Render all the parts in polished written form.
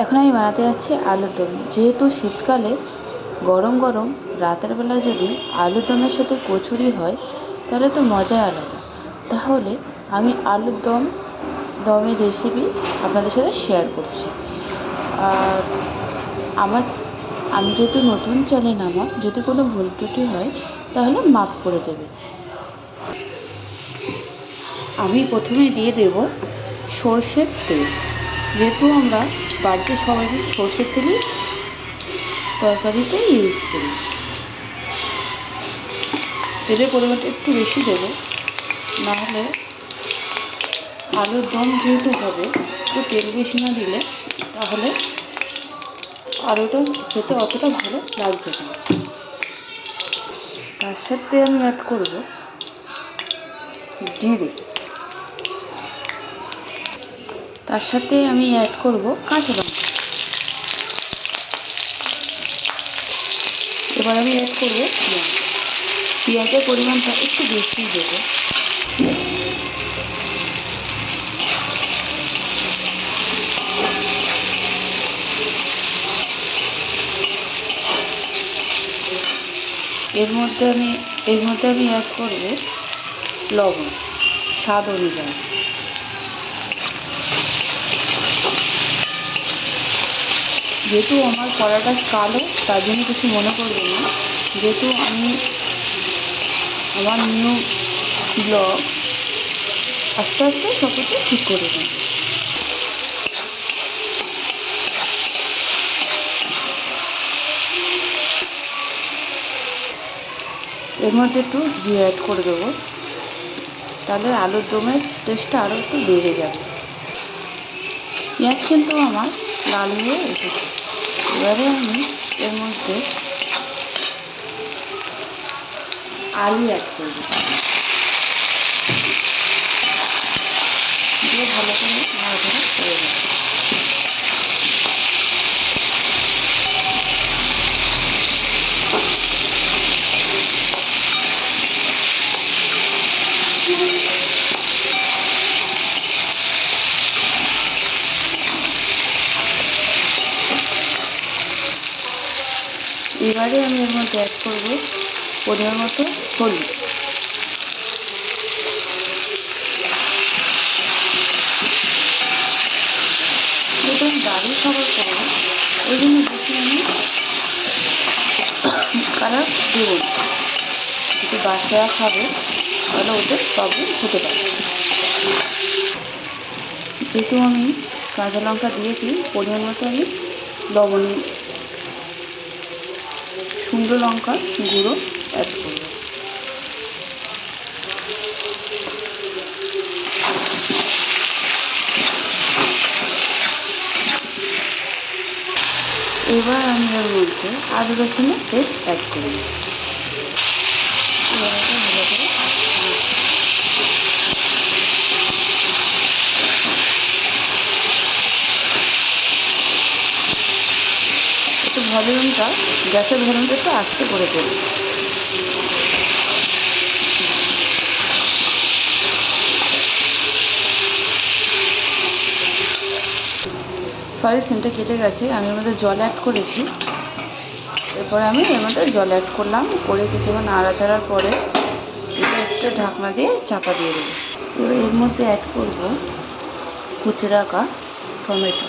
এখন আমি বানাতে যাচ্ছি আলুর দম। যেহেতু শীতকালে গরম গরম রাতের বেলা যদি আলুর দমের সাথে কচুরি হয় তাহলে তো মজাই আলাদা। তাহলে আমি আলুর দমের রেসিপি আপনাদের সাথে শেয়ার করছি। আর আমি যেহেতু নতুন চ্যানেল, আমার যদি কোনো ভুল ত্রুটি হয় তাহলে মাফ করে দেবে। আমি প্রথমে দিয়ে দেব সর্ষের তেল। যেহেতু আমরা বাড়িতে সবাই সর্ষের তেলই তরকারিতে ইউজ করি। তেলের পরিমাণটা একটু বেশি দেবো, নাহলে আলুর দম যেহেতু হবে একটু তেল বেশি না দিলে তাহলে আলুটা খেতে অতটা ভালো লাগবে না। তার সাথে আমি অ্যাড করব জিরে, তার সাথে আমি অ্যাড করব কাঁচা লঙ্কা। এবার আমি অ্যাড করব পেঁয়াজ। পেঁয়াজের পরিমাণটা একটু বেশি দেবো। এর মধ্যে আমি অ্যাড করব লবণ স্বাদ অনুযায়ী। যেহেতু আমার কড়াটা কালো তার জন্য কিছু মনে করবে না, যেহেতু আমার নিউ ব্লগ আস্তে আস্তে সব কিছু ঠিক করে দিই। এর মধ্যে একটু ঘি অ্যাড করে দেবো, তাহলে আলুর দমের টেস্টটা আরও একটু বেড়ে যাবে। পেঁয়াজ কিন্তু আমার লাল হয়ে এসেছে। এবারে আমি এর মধ্যে আলু অ্যাড করব, দিয়ে ভালো করে নাড়াচাড়া করে দেবো। এবারে আমি এর মধ্যে অ্যাড করব পরিমাণ মতো হলুদ। একদম দারুণ খাবার করবো, ওই জন্য বেশি আমি কালার দেবো না। যদি বাচ্চারা খাবে তাহলে ওদের প্রবলেম হতে পারে। যেহেতু আমি কাঁচা লঙ্কা দিয়েছি, পরিমাণ মতো আমি লবণ, শুকনো লঙ্কা গুঁড়ো অ্যাড করব। এবার আমি এর মধ্যে আদা রসুনের পেস্ট অ্যাড করব। একটু ভলিউমটা, গ্যাসের ভলিউমটা একটু আস্তে করে দেবো। সরি, সিনটা কেটে গেছে। আমি এর মধ্যে জল অ্যাড করেছি। এরপরে আমি এর মধ্যে জল অ্যাড করলাম, করে কিছুক্ষণ নাড়াচাড়ার পরে এটা একটু ঢাকনা দিয়ে চাপা দিয়ে দেবো। এবার এর মধ্যে অ্যাড করব কুচে রাখা টমেটো।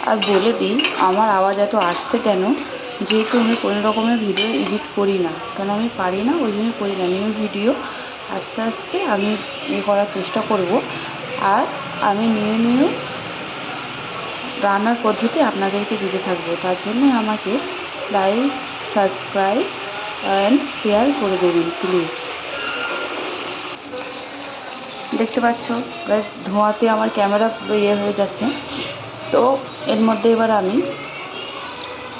আর বলে দিই, আমার আওয়াজ এত আসতে কেন, যেহেতু আমি কোনো রকমের ভিডিও এডিট করি না, কেন আমি পারি না, ওই জন্য করি না। নিউ ভিডিও আস্তে আস্তে আমি করার চেষ্টা করব। আর আমি নিউ রান্নার পদ্ধতি আপনাদেরকে দিতে থাকবো। তার জন্য আমাকে লাইক, সাবস্ক্রাইব অ্যান্ড শেয়ার করে দেবেন প্লিজ। দেখতে পাচ্ছ ধোঁয়াতে আমার ক্যামেরা হয়ে যাচ্ছে। তো এর মধ্যে এবার আমি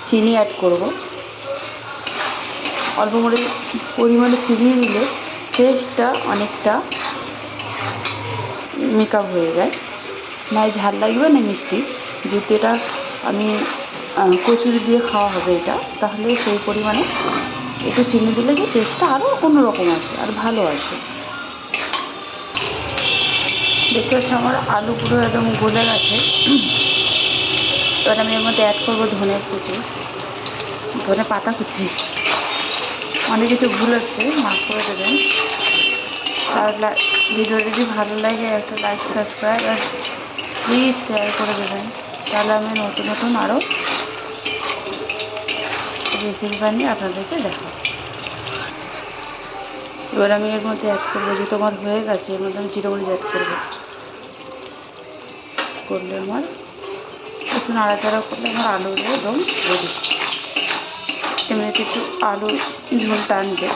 চিনি অ্যাড করব। অল্প করে পরিমাণে চিনি দিলে টেস্টটা অনেকটা মেকআপ হয়ে যায়, না ঝাল লাগবে না মিষ্টি। যেহেতু এটা আমি কচুরি দিয়ে খাওয়া হবে এটা, তাহলে সেই পরিমাণে একটু চিনি দিলে যে টেস্টটা আরও অন্যরকম আসে আর ভালো আসে। দেখতে হচ্ছে আমার আলু পুরো একদম গলে গেছে। এবার আমি এর মধ্যে অ্যাড করবো ধনে কুচি, ধনে পাতা কুচি। অনেক কিছু ভুল হচ্ছে, মাফ করে দেবেন। আর ভিডিও যদি ভালো লাগে একটা লাইক, সাবস্ক্রাইব আর প্লিজ শেয়ার করে দেবেন, তাহলে আমি নতুন নতুন আরও রেসিপি বানিয়ে আপনাদেরকে দেখাবো। এবার আমি এর মধ্যে অ্যাড করবো, যে তোমার হয়ে গেছে, এর মধ্যে আমি জিরে মরিচ অ্যাড করবো। করলে আমার একটু নাড়াচাড়া করলে আমার আলু একদম রেডি। এমনিতে একটু আলু ঝোল টানবে,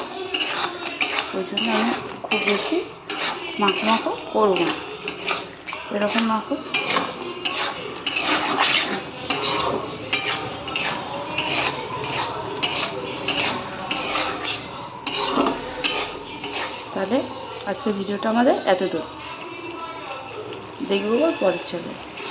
ওই জন্য আমি খুব বেশি মাখো করবো না, এরকম মাখো। তাহলে আজকের ভিডিওটা আমাদের এত দূর, দেখবো পরের চ্যানেল।